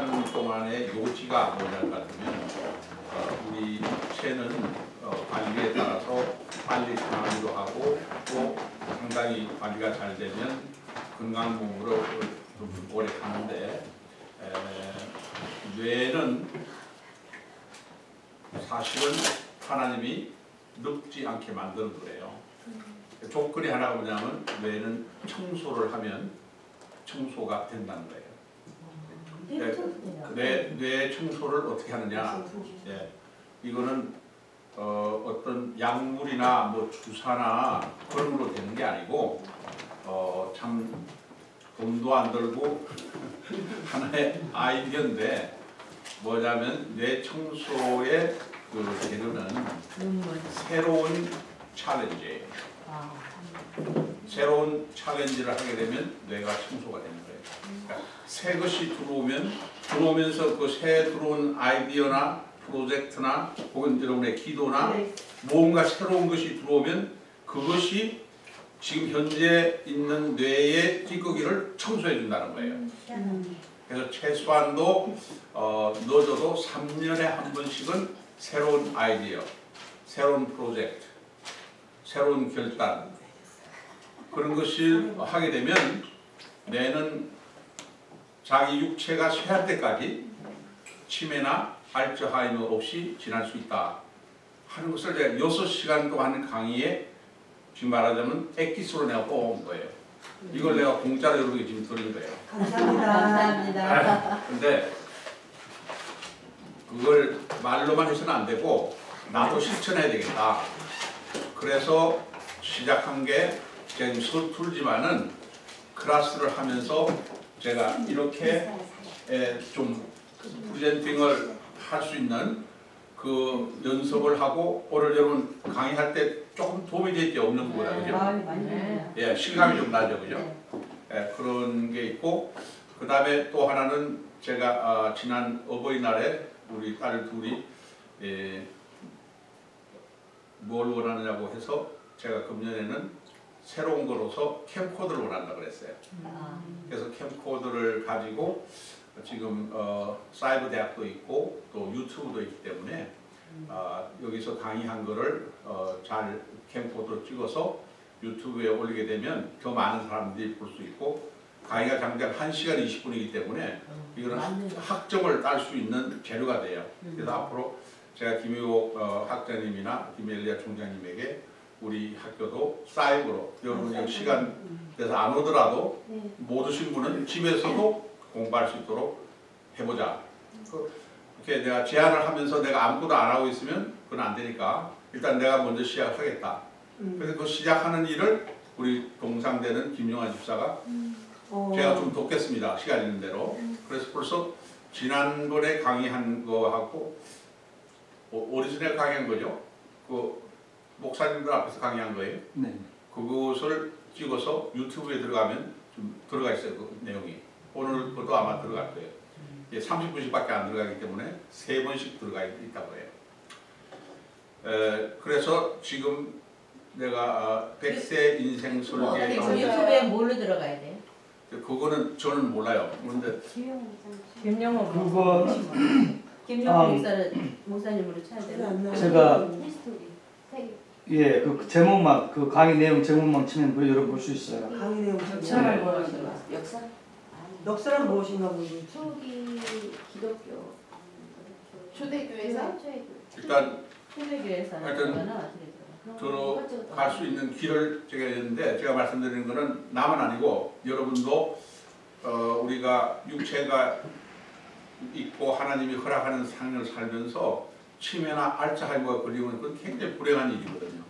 시간 동안의 요지가 뭐냐 같으면 우리 체는 관리에 따라서 빨리 강화도 하고 또 상당히 관리가 잘 되면 건강한 몸으로 좀 오래 가는데 뇌는 사실은 하나님이 늙지 않게 만드는 거예요. 조건이 하나가 뭐냐면 뇌는 청소를 하면 청소가 된다는 거예요. 뇌 청소를 어떻게 하느냐? 예, 이거는 어떤 약물이나 뭐 주사나 그런 걸로 되는 게 아니고 참 돈도 안 들고 하나의 아이디어인데 뭐냐면 뇌 청소의 그 재료는 새로운 챌린지예요. 새로운 챌린지를 하게 되면 뇌가 청소가 되는 거예요. 그러니까 새 것이 들어오면서 그 새 들어온 아이디어나 프로젝트나 혹은 여러분의 기도나 뭔가 새로운 것이 들어오면 그것이 지금 현재 있는 뇌의 찌꺼기를 청소해 준다는 거예요. 그래서 최소한도 늦어도 3년에 한 번씩은 새로운 아이디어, 새로운 프로젝트, 새로운 결단 그런 것을 하게 되면 뇌는 자기 육체가 쇠할 때까지 치매나 알츠하이머 없이 지날 수 있다 하는 것을 제가 6시간 동안 강의에 지금 말하자면 엑기스로 내가 뽑아온 거예요. 이걸 내가 공짜로 여러분에게 지금 드린 거예요. 감사합니다. 근데 그걸 말로만 해서는 안 되고 나도 실천해야 되겠다. 그래서 시작한 게 제가 서툴지만은 클래스를 하면서 제가 이렇게 좀 프레젠팅을 할 수 있는 그 연습을 하고 오늘 여러분 강의할 때 조금 도움이 될게 없는 거다, 그죠? 예, 실감이 좀 나죠, 그죠? 예, 그런 게 있고 그 다음에 또 하나는 제가 지난 어버이날에 우리 딸 둘이 뭘 원하느냐고 해서 제가 금년에는 새로운 거로서 캠코더를 원한다고 그랬어요. 그래서 캠코더를 가지고 지금 사이버 대학도 있고 또 유튜브도 있기 때문에 여기서 강의한 거를 잘 캠코더로 찍어서 유튜브에 올리게 되면 더 많은 사람들이 볼 수 있고 강의가 장장 1시간 20분이기 때문에 이거는 학점을 딸 수 있는 재료가 돼요. 그래서 앞으로 제가 김효옥 학자님이나 김엘리아 총장님에게 우리 학교도 사이버로 여러분이 시간 돼서 안 오더라도 못 오신 분은 집에서도 공부할 수 있도록 해보자. 이렇게 내가 제안을 하면서 내가 아무것도 안 하고 있으면 그건 안 되니까 일단 내가 먼저 시작하겠다. 그래서 그 시작하는 일을 우리 동상되는 김용환 집사가 제가 좀 돕겠습니다. 시간 있는 대로. 그래서 벌써 지난번에 강의한 거하고 오리지널 강의한 거죠. 그 목사님들 앞에서 강의한 거예요. 네. 그것을 찍어서 유튜브에 들어가면 좀 들어가 있어요. 그 내용이. 오늘 것도 아마 들어갈 거예요. 30분씩밖에 안 들어가기 때문에 3번씩 들어가 있다고 해요. 그래서 지금 내가 100세 인생 설계 유튜브에 뭘로 들어가야 돼요? 그거는 저는 몰라요. 그런데 김영호 그거 김영호 목사님으로 찾아야 돼요. 제가 그 제목만 그 강의 내용 제목만 치면 여러분 볼 수 있어요. 강의 내용 역사를 뭐라고 역사? 역사는 무엇인가 보지. 초기 기독교 초대교회사? 일단 초대교회사 들어갈 수 있는 길을 제가 했는데 제가 말씀드리는 것은 나만 아니고 여러분도 우리가 육체가 있고 하나님이 허락하는 삶을 살면서 치매나 알츠하이머가 걸리면 그건 굉장히 불행한 일이거든요.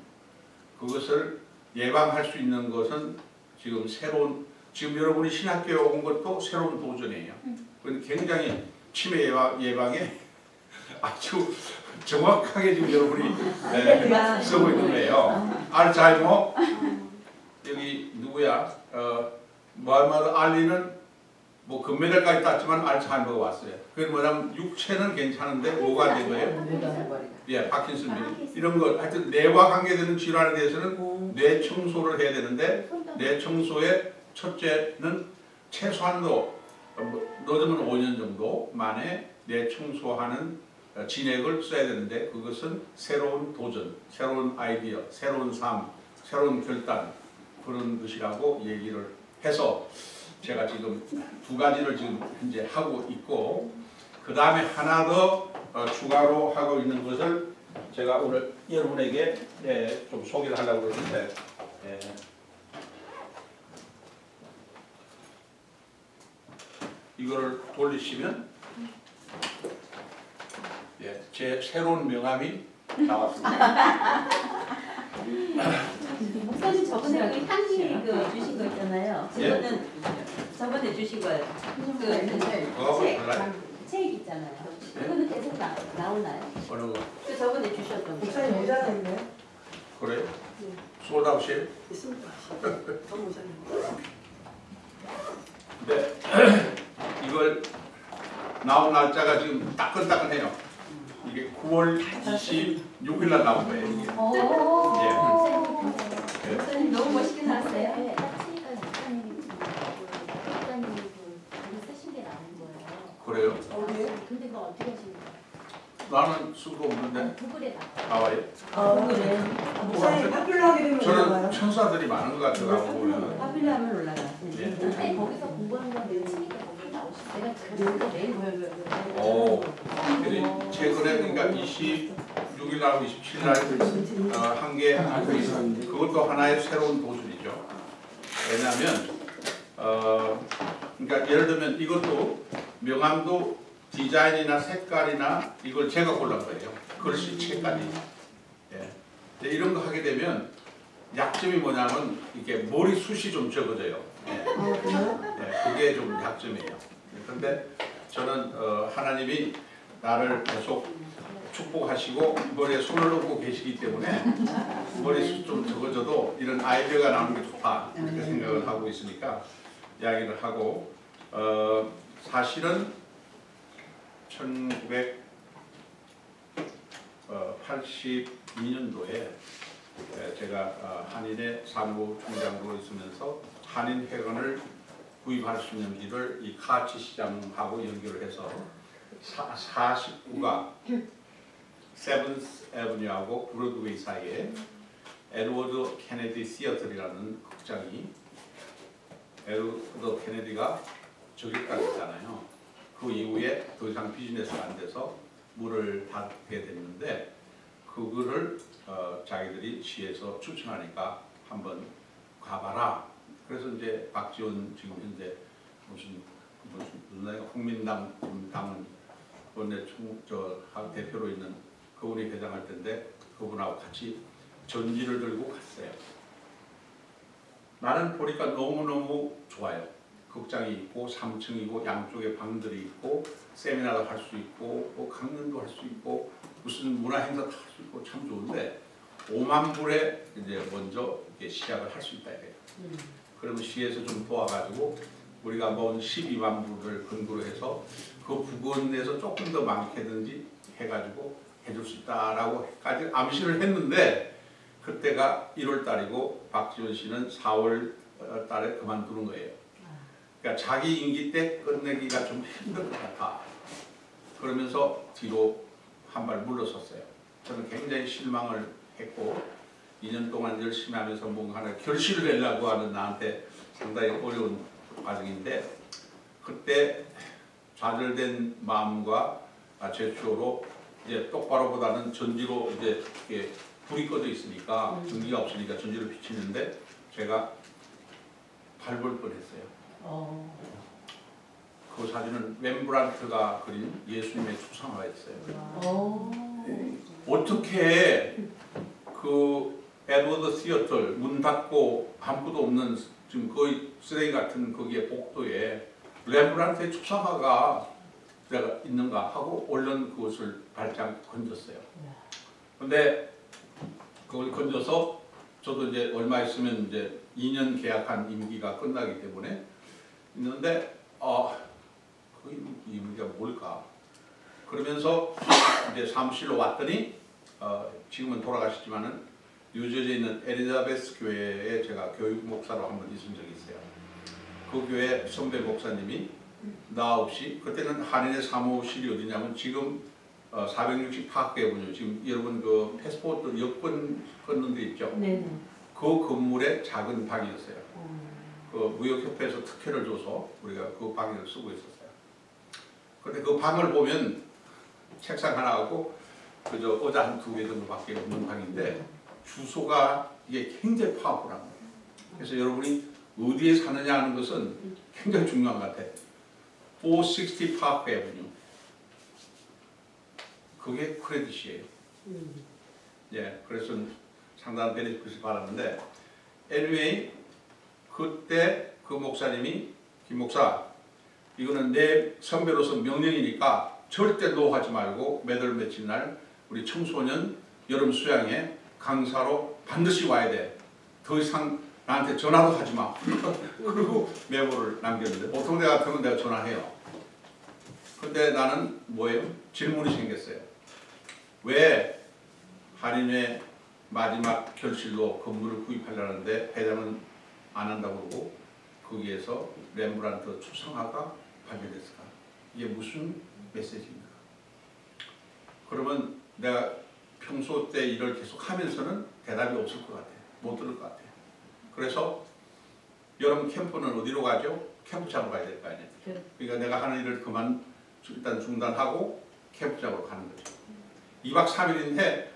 그것을 예방할 수 있는 것은 지금 여러분이 신학교에 온 것도 새로운 도전이에요. 그건 굉장히 치매 예방에 아주 정확하게 지금 여러분이 쓰고 있는 거예요. 알츠하이머 여기 누구야? 무하마드 알리는 뭐 금메달까지 땄지만 알츠하이머가 왔어요. 그게 뭐냐면 육체는 괜찮은데 뭐가 된 거예요? 예, 파킨슨병 이런 거 하여튼 뇌와 관계되는 질환에 대해서는 뇌 청소를 해야 되는데 뇌 청소의 첫째는 최소한도 늦으면 5년 정도 만에 대청소하는 진액을 써야 되는데 그것은 새로운 도전, 새로운 아이디어, 새로운 삶, 새로운 결단 그런 것이라고 얘기를 해서 제가 지금 두 가지를 지금 현재 하고 있고 그 다음에 하나 더 추가로 하고 있는 것을 제가 오늘 여러분에게 좀 소개를 하려고 그러는데 이거를 돌리시면 제 새로운 명함이 나왔습니다. 목사님 저번에 그 향기 그 주신 거 있잖아요. 예? 그거는 저번에 주신 거예요. 몰라요? 책 있잖아요. 그거는 계속 나오나요? 어느 거? 그 저번에 주셨던 거. 목사님 모자가 있나요? 그래? 솔드아웃이에요? 있습니다. 저 모자는. 근데 이걸 나온 날짜가 지금 따끈따끈해요. 이게 9월 26일 날 나온 거예요. 이게. 목사님 너무 멋있게 나왔어요. 네, 딱지가 목사님이 쓰신 게 나온 거예요. 그래요? 어디에? 근데 그거 어떻게 하시는 거예요? 나는 수도 없는데 구글에 나와요. 그래. 목사님 파퓰러 하게 되면 저는 올라가요? 천사들이 많은 것 같더라고 보면. 파퓰러하면 올라가. 예. 그때 거기서 공부한 건 내가 치니까 거기 나오시고 내가 그거 매일 보여줘요. 오. 근데 최근에 그러니까 26일 날 27일 날 한 게 하고 있었는데 그것도 하나의 새로운 도전이죠. 왜냐하면 그러니까 예를 들면 이것도 명함도 디자인이나 색깔이나 이걸 제가 골란 거예요. 글씨체까지. 예. 근데 이런 거 하게 되면 약점이 뭐냐면 이게 머리숱이 좀 적어져요. 예. 예, 그게 좀 약점이에요. 그런데 저는 하나님이 나를 계속 축복하시고 머리에 손을 얹고 계시기 때문에 머리숱 좀 적어져도 이런 아이디어가 나오는 게 좋다 이렇게 생각을 하고 있으니까 이야기를 하고 사실은 1982년도에 제가 한인의 사무총장으로 있으면서 한인회관을 구입할 수 있는 길을 이 카치 시장하고 연결을 해서 49가 세븐스 애버뉴하고 브로드웨이 사이에 에드워드 케네디 시어터라는 극장이 에드워드 케네디가 저기까지 있잖아요. 그 이후에 더 이상 비즈니스가 안 돼서 문을 닫게 됐는데 그거를 자기들이 시에서 추천하니까 한번 가봐라. 그래서 이제 박지원 지금 현재 무슨 국민당 당은 원내 대표로 있는 그분이 회장할 텐데 그분하고 같이 전지를 들고 갔어요. 나는 보니까 너무너무 좋아요. 극장이 있고 3층이고 양쪽에 방들이 있고 세미나도 할 수 있고 뭐 강연도 할 수 있고 무슨 문화 행사도 할 수 있고 참 좋은데 5만 불에 이제 먼저 이렇게 시작을 할 수 있다 이래요. 그러면 시에서 좀 도와가지고 우리가 모은 12만 불을 근거로 해서 그 부근에서 조금 더 많게든지 해가지고 해줄 수 있다라고까지 암시를 했는데 그때가 1월 달이고 박지원 씨는 4월 달에 그만두는 거예요. 그러니까 자기 임기 때 끝내기가 좀 힘들 것 같아. 그러면서 뒤로 한 발 물러섰어요. 저는 굉장히 실망을 했고 2년 동안 열심히 하면서 뭔가 하나 결실을 내려고 하는 나한테 상당히 어려운 과정인데 그때 좌절된 마음과 제초로 이제 똑바로보다는 전지로 이제 이렇게 불이 꺼져 있으니까 전기가 없으니까 전지를 비치는데 제가 밟을 뻔했어요. 그 사진은 렘브란트가 그린 예수님의 추상화가 있어요. 어떻게 그 에드워드 시어터 문 닫고 아무것도 없는 지금 거의 쓰레기 같은 거기에 복도에 렘브란트의 추상화가 내가 있는가 하고 얼른 그것을 발장 건졌어요. 근데 그걸 건져서 저도 이제 얼마 있으면 이제 2년 계약한 임기가 끝나기 때문에 있는데 그 임기가 뭘까? 그러면서 이제 사무실로 왔더니 지금은 돌아가셨지만은 뉴저지에 있는 엘리자베스 교회에 제가 교육 목사로 한번 있은 적이 있어요. 그 교회 선배 목사님이 나 없이 그때는 한인의 사무실이 어디냐면 지금 460 파크에군요. 지금 여러분 그 패스포트 여권 끊는 데 있죠. 네네. 그 건물에 작은 방이었어요. 그 무역협회에서 특혜를 줘서 우리가 그 방을 쓰고 있었어요. 그런데 그 방을 보면 책상 하나하고 그저 의자 한 2개 정도밖에 없는 방인데 주소가 이게 굉장히 파워풀한 거예요. 그래서 여러분이 어디에 사느냐 하는 것은 굉장히 중요한 것 같아요. 460 파크 에버뉴. 그게 크레딧이에요. 예, 그래서 상당한 베네핏을 받았는데 anyway 그때 그 목사님이 김 목사 이거는 내 선배로서 명령이니까 절대 노하지 말고 매달 며칠 날 우리 청소년 여름 수양회 강사로 반드시 와야 돼. 더 이상 나한테 전화도 하지 마. 그리고 메모를 남겼는데 보통 내 같으면 내가 전화해요. 근데 나는 뭐예요? 질문이 생겼어요. 왜 한인회 마지막 결실로 건물을 구입하려는데 회장은 안 한다고 그러고 거기에서 렘브란트 추상화가 발견됐을까? 이게 무슨 메시지입니까? 그러면 내가 평소 때 일을 계속 하면서는 대답이 없을 것 같아요. 못 들을 것 같아요. 그래서 여름 캠프는 어디로 가죠? 캠프장으로 가야 될 거 아니에요. 그러니까 내가 하는 일을 일단 중단하고 캠프장으로 가는 거죠. 2박 3일인데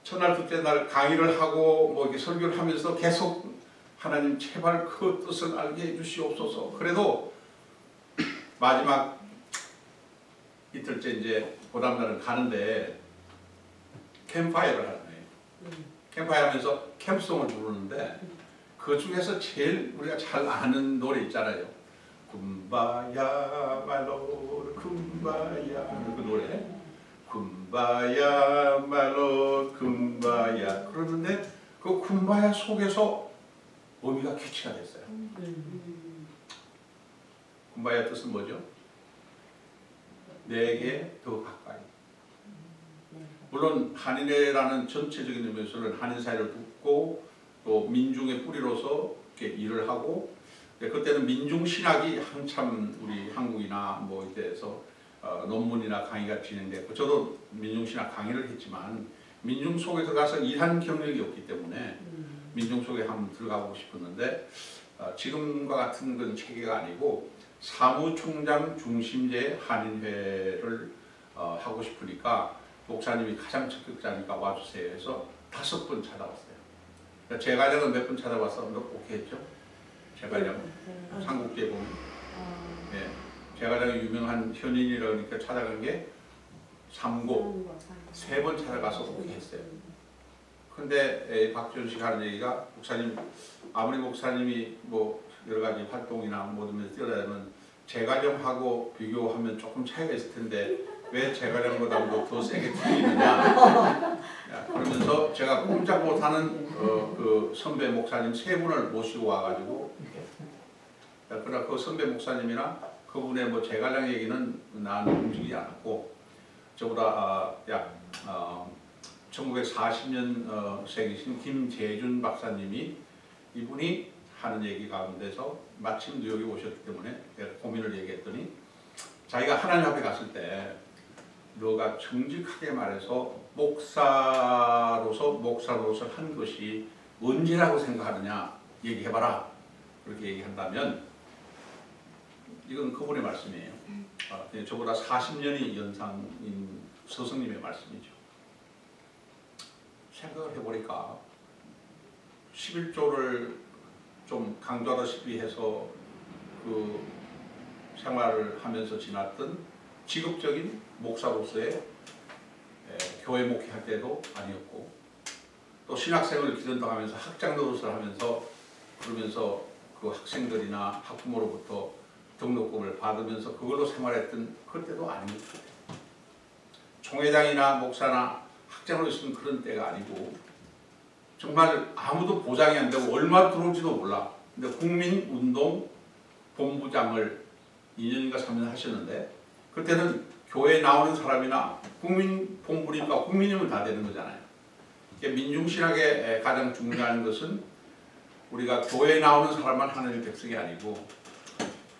첫날 둘째 날 강의를 하고 뭐 이렇게 설교를 하면서 계속 하나님 제발 그 뜻을 알게 해주시옵소서. 그래도 마지막 이틀째 이제 보담 날은 가는데 캠파이어를 하는 거예요. 캠파이어 하면서 캠프송을 부르는데 그 중에서 제일 우리가 잘 아는 노래 있잖아요. 굼바야 말로 굼바야 그 노래 굼바야 말로 굼바야 그러는데 그 굼바야 속에서 의미가 캐치가 됐어요. 굼바야 뜻은 뭐죠? 내게 더 가까이. 물론 한인회라는 전체적인 의미에서는 한인 사회를 돕고 또 민중의 뿌리로서 이렇게 일을 하고 그때는 민중신학이 한참 우리 한국이나 뭐 이때에서 논문이나 강의가 진행됐고 저도 민중신학 강의를 했지만 민중 속에 들어가서 일한 경력이 없기 때문에 민중 속에 한번 들어가고 싶었는데 지금과 같은 건 체계가 아니고 사무총장 중심제의 한인회를 하고 싶으니까 목사님이 가장 적극자니까 와주세요 해서 5번 찾아왔어요. 제가량은 몇 번 찾아와서 오케이 했죠. 제가량 삼국지에 보면 네. 제가량이 유명한 현인이라니까 찾아간 게 3곳 3번 찾아가서 오케이 했어요. 근데 박지원 씨가 하는 얘기가 목사님 아무리 목사님이 뭐 여러 가지 활동이나 모든 면에서 뛰어다니면 제가량하고 비교하면 조금 차이가 있을 텐데 왜 제가량보다도 더 세게 틀리느냐 그러면서 제가 꼼짝 못하는 그 선배 목사님 3분을 모시고 와가지고 그러나 그 선배 목사님이나 그분의 뭐 제가량 얘기는 나는 움직이지 않았고 저보다 약 1940년 생이신 김재준 박사님이 이분이 하는 얘기 가운데서 마침 뉴욕에 오셨기 때문에 내가 고민을 얘기했더니 자기가 하나님 앞에 갔을 때 너가 정직하게 말해서 목사로서 한 것이 언제라고 생각하느냐 얘기해봐라. 그렇게 얘기한다면 이건 그분의 말씀이에요. 저보다 40년이 연상인 스승님의 말씀이죠. 생각을 해보니까 11조를 좀 강조하다시피 해서 그 생활을 하면서 지났던 직업적인 목사로서의 교회 목회할 때도 아니었고 또 신학생을 기른다하면서 학장 노릇을 하면서 그러면서 그 학생들이나 학부모로부터 등록금을 받으면서 그걸로 생활했던 그때도 아닌 것 같아요. 총회장이나 목사나 학장으로 있으면 그런 때가 아니고 정말 아무도 보장이 안 되고 얼마 들어올지도 몰라. 근데 국민운동 본부장을 2년인가 3년 하셨는데 그때는 교회에 나오는 사람이나 국민 본부니까 국민이면 다 되는 거잖아요. 민중신학의 가장 중요한 것은 우리가 교회에 나오는 사람만 하나님의 백성이 아니고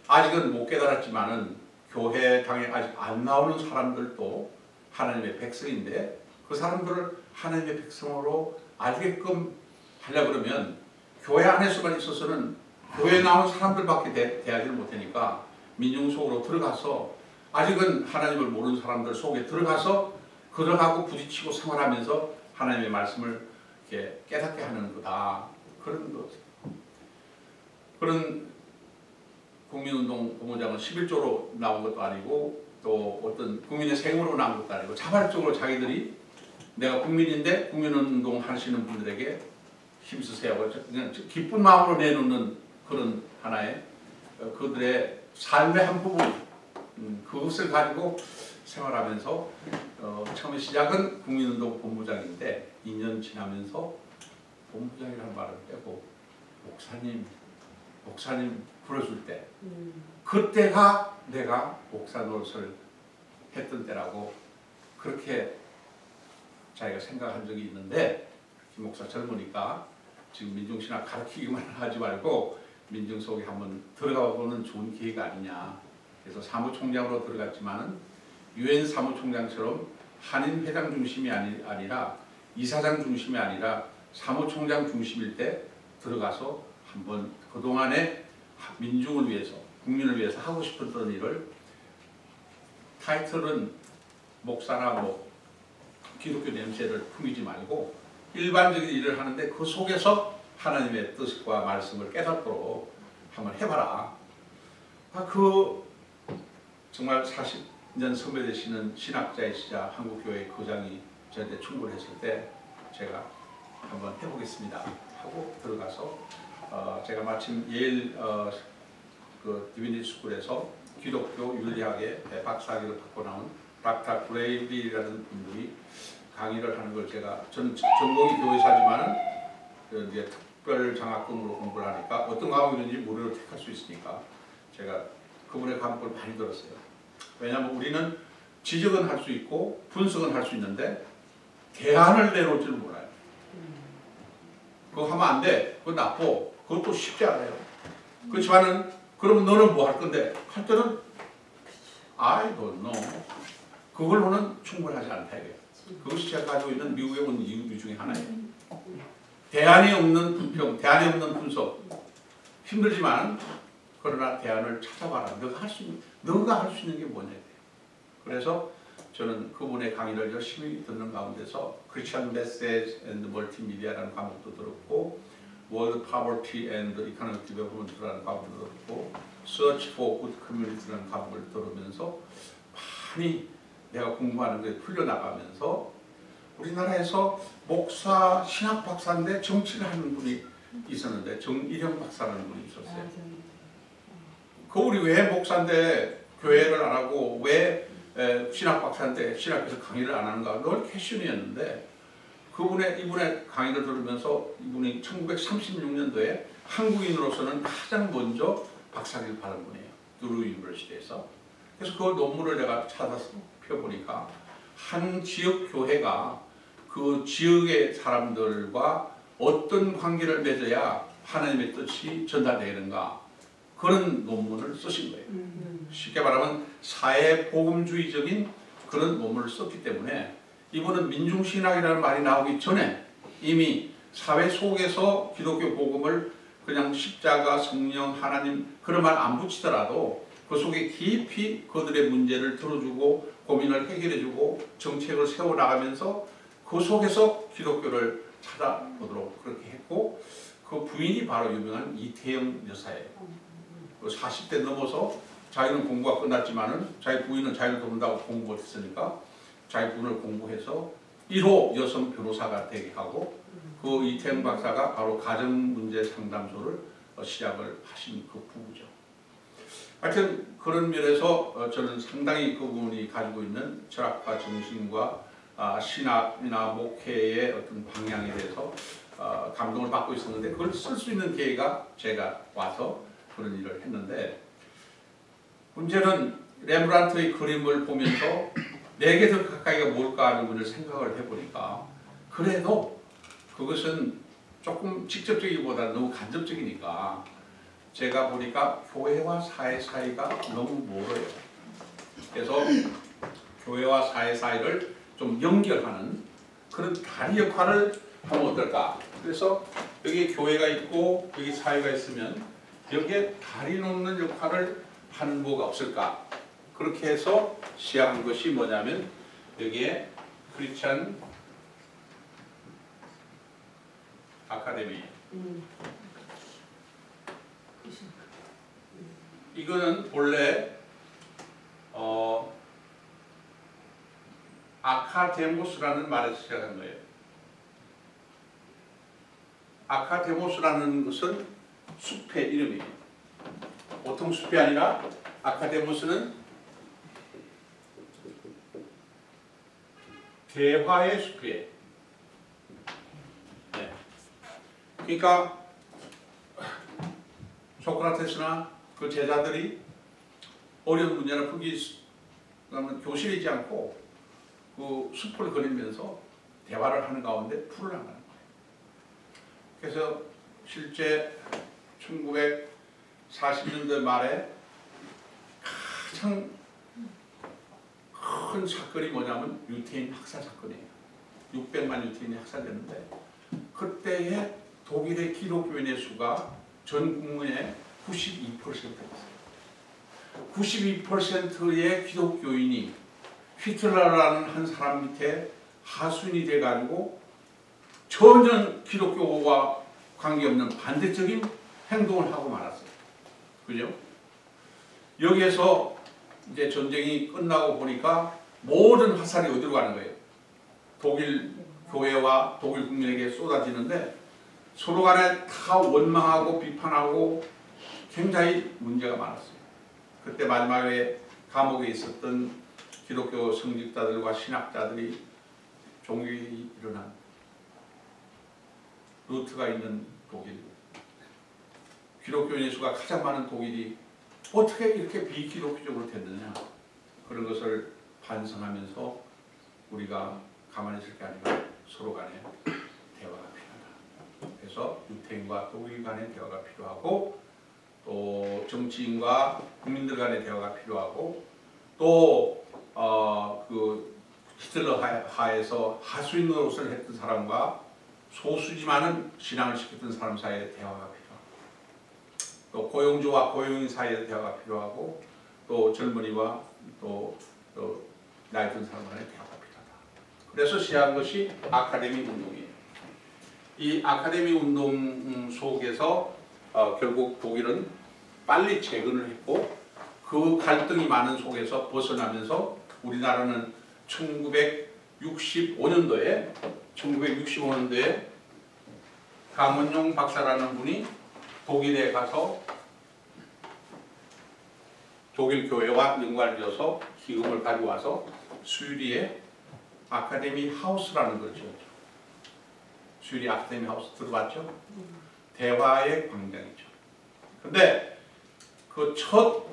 아직은 못 깨달았지만은 교회당에 아직 안 나오는 사람들도 하나님의 백성인데 그 사람들을 하나님의 백성으로 알게끔 하려 그러면 교회 안에서만 있어서는 교회에 나온 사람들밖에 대하지를 못하니까 민중 속으로 들어가서 아직은 하나님을 모르는 사람들 속에 들어가서 그들하고 부딪히고 생활하면서 하나님의 말씀을 이렇게 깨닫게 하는 거다. 그런 것. 그런 국민운동 본부장은 11조로 나온 것도 아니고 또 어떤 국민의 생으로 나온 것도 아니고 자발적으로 자기들이 내가 국민인데 국민운동 하시는 분들에게 힘쓰세요. 그냥 기쁜 마음으로 내놓는 그런 하나의 그들의 삶의 한 부분 그것을 가지고 생활하면서 처음에 시작은 국민운동 본부장인데 2년 지나면서 본부장이라는 말을 빼고 목사님 불러줄 때 그때가 내가 목사 노릇을 했던 때라고 그렇게 자기가 생각한 적이 있는데 김 목사 젊으니까 지금 민중신학 가르치기만 하지 말고 민중 속에 한번 들어가 보는 좋은 기회가 아니냐. 그래서 사무총장으로 들어갔지만은 유엔 사무총장처럼 한인 회장 중심이 아니라 이사장 중심이 아니라 사무총장 중심일 때 들어가서 한번 그동안에 민중을 위해서 국민을 위해서 하고 싶었던 일을 타이틀은 목사나 뭐 기독교 냄새를 풍기지 말고 일반적인 일을 하는데 그 속에서 하나님의 뜻과 말씀을 깨닫도록 한번 해봐라. 정말 40년 선배 되시는 신학자이시자 한국교회 거장이 저한테 충고했을 때 제가 한번 해보겠습니다 하고 들어가서 제가 마침 예일 그 디비니티 스쿨에서 기독교 윤리학의 박사학위를 받고 나온 닥터 브레이비라는 분들이 강의를 하는 걸 저는 전공이 교회사지만은 이제 특별 장학금으로 공부를 하니까 어떤 과목이든지 무료로 택할 수 있으니까 제가 그분의 과목을 많이 들었어요. 왜냐하면 우리는 지적은 할 수 있고 분석은 할 수 있는데 대안을 내놓을 줄 몰라요. 그거 하면 안 돼. 그거 나빠. 그것도 쉽지 않아요. 그렇지만은 그러면 너는 뭐 할 건데? 할 때는 I don't know. 그걸로는 충분하지 않다 이거예요. 그것이 제가 가지고 있는 미국에 온 이유 중에 하나예요. 대안이 없는 분평, 대안이 없는 분석. 힘들지만 그러나 대안을 찾아봐라. 너가 할 수 있는 게 뭐냐. 그래서 저는 그분의 강의를 열심히 듣는 가운데서 Christian Message and Multimedia라는 과목도 들었고 World Poverty and Economic Development라는 과목도 들었고 Search for Good Community라는 과목을 들으면서 많이 내가 공부하는 게 풀려나가면서 우리나라에서 목사, 신학 박사인데 정치를 하는 분이 있었는데 정일영 박사라는 분이 있었어요. 그 우리 왜 목사인데 교회를 안 하고 왜 신학 박사인데 신학에서 강의를 안 하는가 늘 퀘션이었는데 이분의 강의를 들으면서 이분이 1936년도에 한국인으로서는 가장 먼저 박사학위를 받은 분이에요. 두루 유니버시티에서. 그래서 그 논문을 내가 찾아서 펴보니까 한 지역 교회가 그 지역의 사람들과 어떤 관계를 맺어야 하나님의 뜻이 전달되는가 그런 논문을 쓰신 거예요. 쉽게 말하면 사회복음주의적인 그런 논문을 썼기 때문에 이분은 민중신학이라는 말이 나오기 전에 이미 사회 속에서 기독교 복음을 그냥 십자가, 성령, 하나님 그런 말 안 붙이더라도 그 속에 깊이 그들의 문제를 들어주고 고민을 해결해주고 정책을 세워나가면서 그 속에서 기독교를 찾아보도록 그렇게 했고 그 부인이 바로 유명한 이태영 여사예요. 40대 넘어서 자기는 공부가 끝났지만은 자기 부인은 자기를 돕는다고 공부 못했으니까 자기 부인을 공부해서 1호 여성 변호사가 되게 하고 그 이태영 박사가 바로 가정문제 상담소를 시작을 하신 그 부부죠. 하여튼 그런 면에서 저는 상당히 그분이 가지고 있는 철학과 정신과 신학이나 목회의 어떤 방향에 대해서 감동을 받고 있었는데 그걸 쓸 수 있는 기회가 제가 와서 그런 일을 했는데 문제는 렘브란트의 그림을 보면서 내게 더 가까이가 뭘까 하는 생각을 해보니까 그래도 그것은 조금 직접적이기보다 너무 간접적이니까 제가 보니까 교회와 사회 사이가 너무 멀어요. 그래서 교회와 사회 사이를 좀 연결하는 그런 다리 역할을 하면 어떨까? 그래서 여기 교회가 있고 여기 사회가 있으면 여기에 다리 놓는 역할을 하는 뭐가 없을까? 그렇게 해서 시작한 것이 뭐냐면 여기에 크리스찬 아카데미. 이거는 본래 아카데모스라는 말에서 시작한 거예요. 아카데모스라는 것은 숲의 이름이에요. 보통 숲이 아니라 아카데모스는 대화의 숲이에요. 네. 그러니까 소크라테스나 그 제자들이 어려운 문제나 그러면 교실이지 않고 그 숲을 그리면서 대화를 하는 가운데 풀을 나가는 거예요. 그래서 실제 1940년대 말에 가장 큰 사건이 뭐냐면 유태인 학살 사건이에요. 600만 유태인이 학살됐는데 그때의 독일의 기독교인의 수가 전 국민의 92%였어요. 92%의 기독교인이 히틀러라는 한 사람 밑에 하수인이 돼가지고 전혀 기독교와 관계없는 반대적인 행동을 하고 말았어요. 그죠? 여기에서 이제 전쟁이 끝나고 보니까 모든 화살이 어디로 가는 거예요? 독일 교회와 독일 국민에게 쏟아지는데 서로 간에 다 원망하고 비판하고 굉장히 문제가 많았어요. 그때 마지막에 감옥에 있었던 기독교 성직자들과 신학자들이 종교에 일어난 루트가 있는 독일, 기독교인의 수가 가장 많은 독일이 어떻게 이렇게 비기독교적으로 됐느냐, 그런 것을 반성하면서 우리가 가만히 있을 게 아니라 서로 간에 대화가 필요하다. 그래서 유태인과 독일 간의 대화가 필요하고 또 정치인과 국민들 간의 대화가 필요하고 또 그 히틀러 하에서 하수인 노릇을 했던 사람과 소수지만은 신앙을 지켰던 사람 사이에 대화가 필요하고 또 고용주와 고용인 사이에 대화가 필요하고 또 젊은이와 또 나이 든 사람 간의 대화가 필요하다. 그래서 시작한 것이 아카데미 운동이에요. 이 아카데미 운동 속에서 결국 독일은 빨리 재건을 했고 그 갈등이 많은 속에서 벗어나면서 우리나라는 1965년도에 강원용 박사라는 분이 독일에 가서 독일 교회와 연관을 지어서 기금을 가지고 와서 수리에 아카데미 하우스라는 걸 지었죠. 수리 아카데미 하우스 들어봤죠? 대화의 광장이죠. 근데 그 첫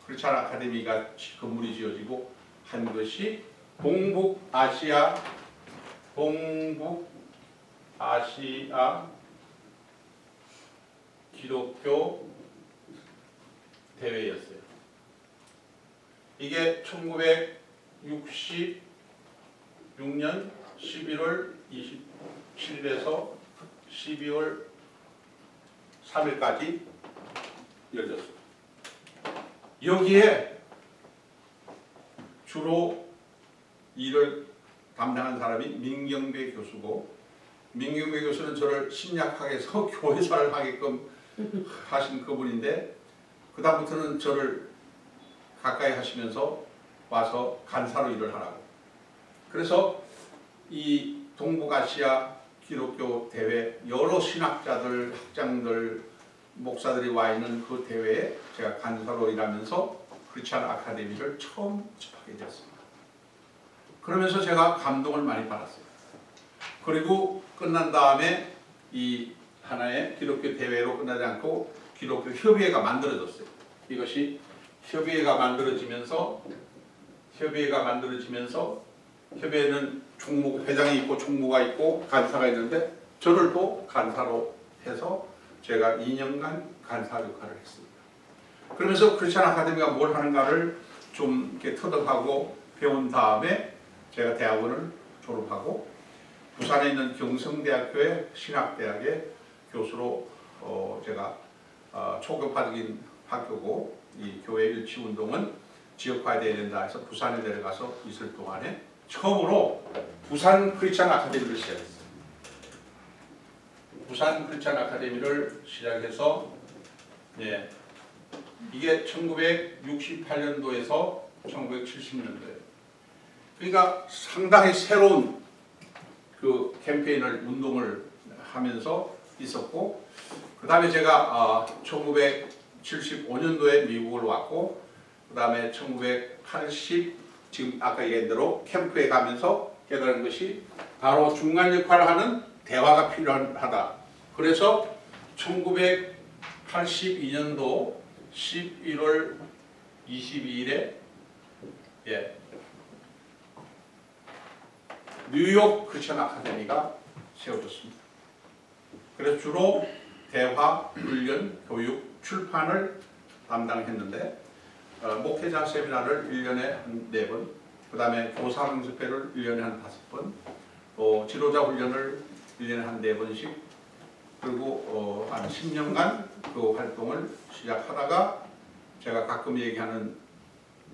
크리스찬 아카데미가 건물이 지어지고 한 것이 동북아시아 기독교 대회였어요. 이게 1966년 11월 27일에서 12월 3일까지 열렸어요. 여기에 주로 일을 담당한 사람이 민경배 교수고, 민경배 교수는 저를 신약학에서 교회사를 하게끔 하신 그분인데 그 다음부터는 저를 가까이 하시면서 와서 간사로 일을 하라고. 그래서 이 동북아시아 기독교 대회 여러 신학자들, 학장들, 목사들이 와 있는 그 대회에 제가 간사로 일하면서 크리스찬 아카데미를 처음 접하게 됐습니다. 그러면서 제가 감동을 많이 받았어요. 그리고 끝난 다음에 이 하나의 기독교 대회로 끝나지 않고 기독교 협의회가 만들어졌어요. 이것이 협의회가 만들어지면서 협의회는 총무, 회장이 있고 총무가 있고 간사가 있는데 저를 또 간사로 해서 제가 2년간 간사 역할을 했습니다. 그러면서 크리스천 아카데미가 뭘 하는가를 좀 이렇게 터득하고 배운 다음에 제가 대학원을 졸업하고 부산에 있는 경성대학교의 신학대학의 교수로 제가 초교파적인 학교고 이 교회 일치운동은 지역화되어야 된다 해서 부산에 내려가서 있을 동안에 처음으로 부산 크리스천 아카데미를 시작했어요. 부산 크리스천 아카데미를 시작해서 예, 이게 1968년도에서 1970년도예요. 그러니까 상당히 새로운 그 캠페인을 운동을 하면서 있었고 그 다음에 제가 1975년도에 미국을 왔고 그 다음에 1980 지금 아까 얘기한 대로 캠프에 가면서 깨달은 것이 바로 중간 역할을 하는 대화가 필요하다. 그래서 1982년도 11월 22일에 예, 뉴욕 크리스천 아카데미가 세워졌습니다. 그래서 주로 대화, 훈련, 교육, 출판을 담당했는데 목회자 세미나를 1년에 한 4번, 그 다음에 교사 강습회를 1년에 한 5번, 또 지도자 훈련을 1년에 한 4번씩 그리고 한 10년간 그 활동을 시작하다가 제가 가끔 얘기하는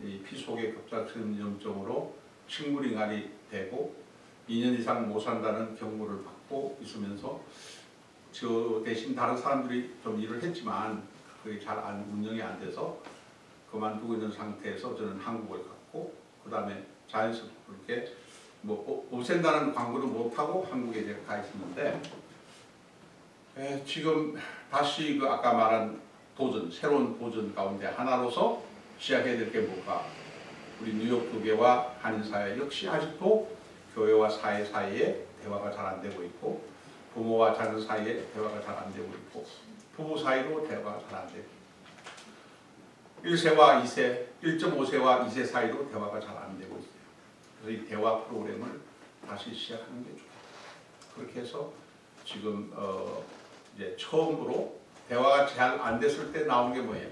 이 피 속의 급작스러운 염증으로 식물인간이 되고 2년 이상 못 산다는 경고를 받고 있으면서 저 대신 다른 사람들이 좀 일을 했지만 그게 잘 운영이 안 돼서 그만두고 있는 상태에서 저는 한국을 갔고 그 다음에 자연스럽게 뭐 없앤다는 광고도 못하고 한국에 제가 가 있었는데 지금 다시 그 아까 말한 도전, 새로운 도전 가운데 하나로서 시작해야 될 게 뭘까? 우리 뉴욕 교계와 한인사회 역시 아직도 교회와 사회 사이에 대화가 잘 안 되고 있고 부모와 자녀 사이에 대화가 잘 안 되고 있고 부부 사이도 대화가 잘 안 되고 1세와 2세, 1.5세와 2세 사이도 대화가 잘 안 되고 있어요. 그래서 이 대화 프로그램을 다시 시작하는 게 좋겠다. 그렇게 해서 지금 이제 처음으로 대화가 잘 안 됐을 때 나오는 게 뭐예요?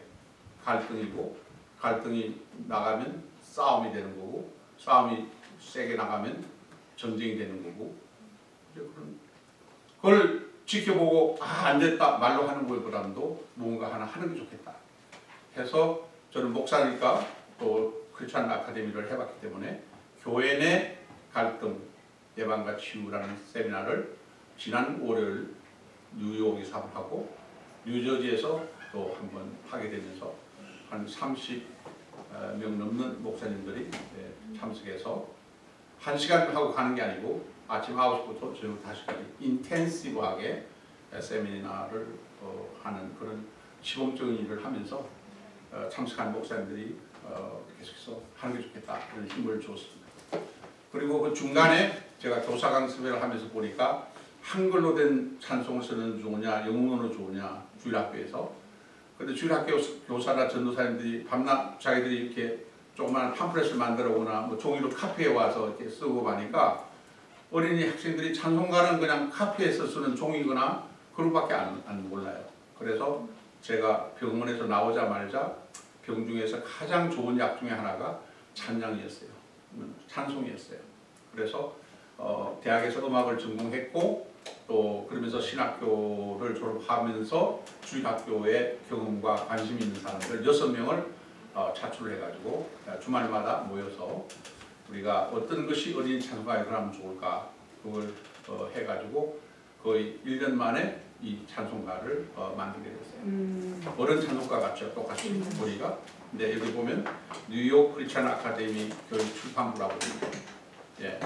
갈등이고 갈등이 나가면 싸움이 되는 거고 싸움이 세게 나가면 전쟁이 되는 거고 그걸 지켜보고 안 됐다 말로 하는 것보다도 뭔가 하나 하는 게 좋겠다 해서 저는 목사니까 또 크리스천 아카데미를 해봤기 때문에 교회 내 갈등 예방과 치유라는 세미나를 지난 월요일 뉴욕에서 하고 뉴저지에서 또 한 번 하게 되면서 한 30명 넘는 목사님들이 참석해서 1시간 하고 가는 게 아니고 아침 9시부터 저녁 5시까지 인텐시브하게 세미나를 하는 그런 시범적인 일을 하면서 참석한 목사님들이 계속해서 하는 게 좋겠다 이런 힘을 줬습니다. 그리고 그 중간에 제가 교사 강습회를 하면서 보니까 한글로 된 찬송을 쓰는 좋으냐 영문으로 좋으냐 주일학교에서 근데 주일학교 교사나 전도사님들이 밤낮 자기들이 이렇게 조그마한 팜플렛을 만들어 오거나 뭐 종이로 카피에 와서 이렇게 쓰고 가니까 어린이 학생들이 찬송가는 그냥 카피해서 쓰는 종이거나 그것밖에 안 몰라요. 그래서 제가 병원에서 나오자마자 병 중에서 가장 좋은 약 중에 하나가 찬양이었어요. 찬송이었어요. 그래서 대학에서 음악을 전공했고 또 그러면서 신학교를 졸업하면서 주일학교에 경험과 관심이 있는 사람들 6명을 차출을 해가지고 주말마다 모여서 우리가 어떤 것이 어린이 찬송가에 들어가면 좋을까 그걸 해가지고 거의 1년 만에 이 찬송가를 만들게 됐어요. 어른 찬송가 같죠, 똑같이 우리가. 근데 여기 보면 뉴욕 크리스천 아카데미 교육 출판부라고 됩니다. 예,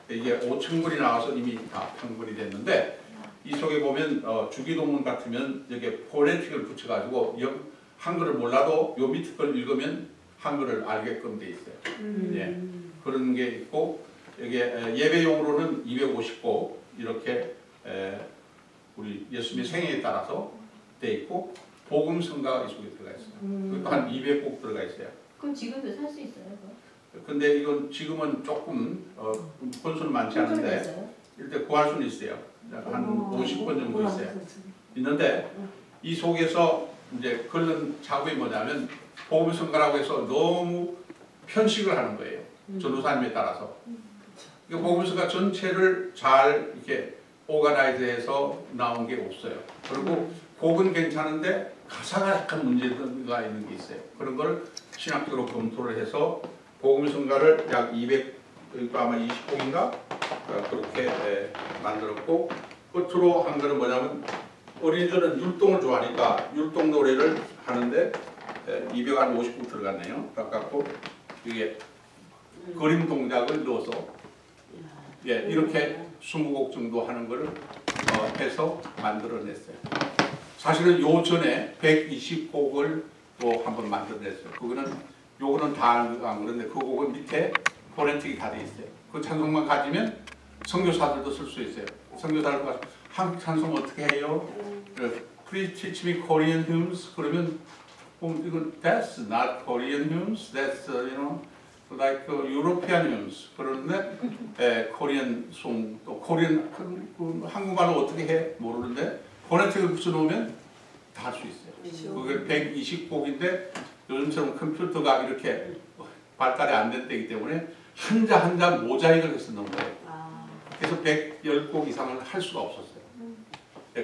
이게 5,000권이 나와서 이미 다 판권이 됐는데 이 속에 보면 주기도문 같으면 여기에 포네틱을 붙여가지고 한글을 몰라도 요 밑에 걸 읽으면 한글을 알게끔 돼 있어요. 예, 그런 게 있고 여기에 예배용으로는 250곡 이렇게 우리 예수님의 생애에 따라서 돼 있고 복음성가가 이 속에 들어가 있어요. 그것도 한 200곡 들어가 있어요. 그럼 지금도 살 수 있어요? 근데 이건 지금은 조금 권수는 많지 않은데 일단 구할 수는 있어요. 한 50권 정도 있어요. 있는데 이 속에서 이제 그런 작업이 뭐냐면 복음성가라고 해서 너무 편식을 하는 거예요. 전도사님에 따라서. 그러니까 복음성가 전체를 잘 이렇게 오가나이즈해서 나온 게 없어요. 그리고 곡은 괜찮은데 가사가 약간 문제가 있는 게 있어요. 그런 걸 신학적으로 검토를 해서 복음성가를 약 200, 아마 20곡인가 그렇게 만들었고, 끝으로 한 거는 뭐냐면 어린이들은 율동을 좋아하니까 율동 노래를 하는데 250곡 들어갔네요. 가깝고 이게 그림 동작을 넣어서 이렇게 20곡 정도 하는 거를 해서 만들어냈어요. 사실은 요 전에 120곡을 또 한번 만들어냈어요. 요거는 다 안 그런데 그 곡은 밑에 포렌틱이 다 돼 있어요. 그 찬송만 가지면 선교사들도 쓸 수 있어요. 선교사들과 한국 찬송 어떻게 해요? Please teach me Korean hymns. 그러면 이건 that's not Korean hymns. That's like European hymns. 그러는데 Korean song 또 Korean 한국말로 어떻게 해 모르는데 포렌틱을 붙여놓으면 다 할 수 있어요. 그게 120곡인데 요즘처럼 컴퓨터가 이렇게 발달이 안 된 때이기 때문에 한자 한자 모자이크를 해서 넣은 거예요. 그래서 110곡 이상을 할 수가 없었어요.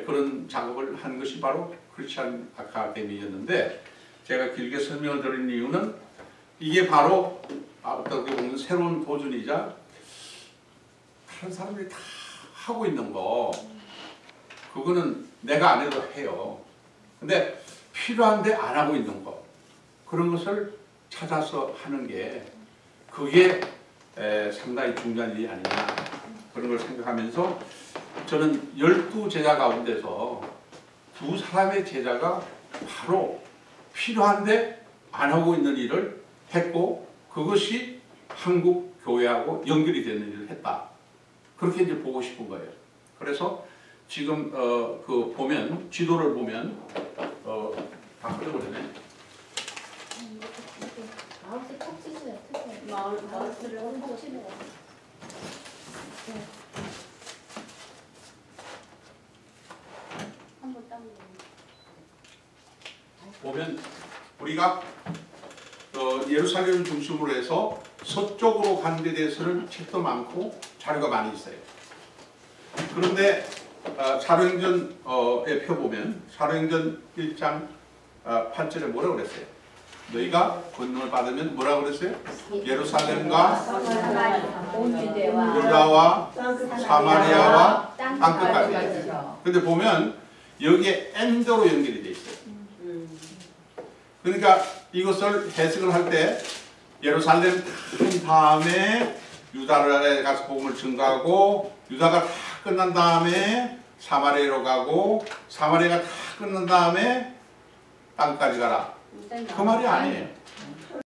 그런 작업을 한 것이 바로 크리스천 아카데미였는데, 제가 길게 설명을 드린 이유는 이게 바로 어떻게 보면 새로운 도전이자 다른 사람들이 다 하고 있는 거, 그거는 내가 안 해도 해요. 근데 필요한데 안 하고 있는 거, 그런 것을 찾아서 하는 게 그게 상당히 중요한 일이 아니냐, 그런 걸 생각하면서 저는 12제자 가운데서 2사람의 제자가 바로 필요한데 안 하고 있는 일을 했고, 그것이 한국 교회하고 연결이 되는 일을 했다. 그렇게 이제 보고 싶은 거예요. 그래서 지금 그 보면 지도를 보면 다 흘러버리네. 마우스 톡 치세요. 마우스를 톡 치세요. 한번 땀. 보면 우리가 예루살렘을 중심으로 해서 서쪽으로 가는 데 대해서는 책도 많고 자료가 많이 있어요. 그런데 사도행전에 펴보면 사도행전 1장 8절에 뭐라고 그랬어요? 너희가 권능을 받으면 뭐라고 그랬어요? 예루살렘과 온 유대와 유다와 사마리아와 땅끝까지. 땅끝까지. 근데 보면 여기에 엔더로 연결이 돼 있어요. 그러니까 이것을 해석을 할 때 예루살렘 한 다음에 유다에 가서 복음을 증거하고, 유다가 다 끝난 다음에 사마리아로 가고, 사마리아가 다 끝난 다음에 땅까지 가라. 그 말이 아니에요.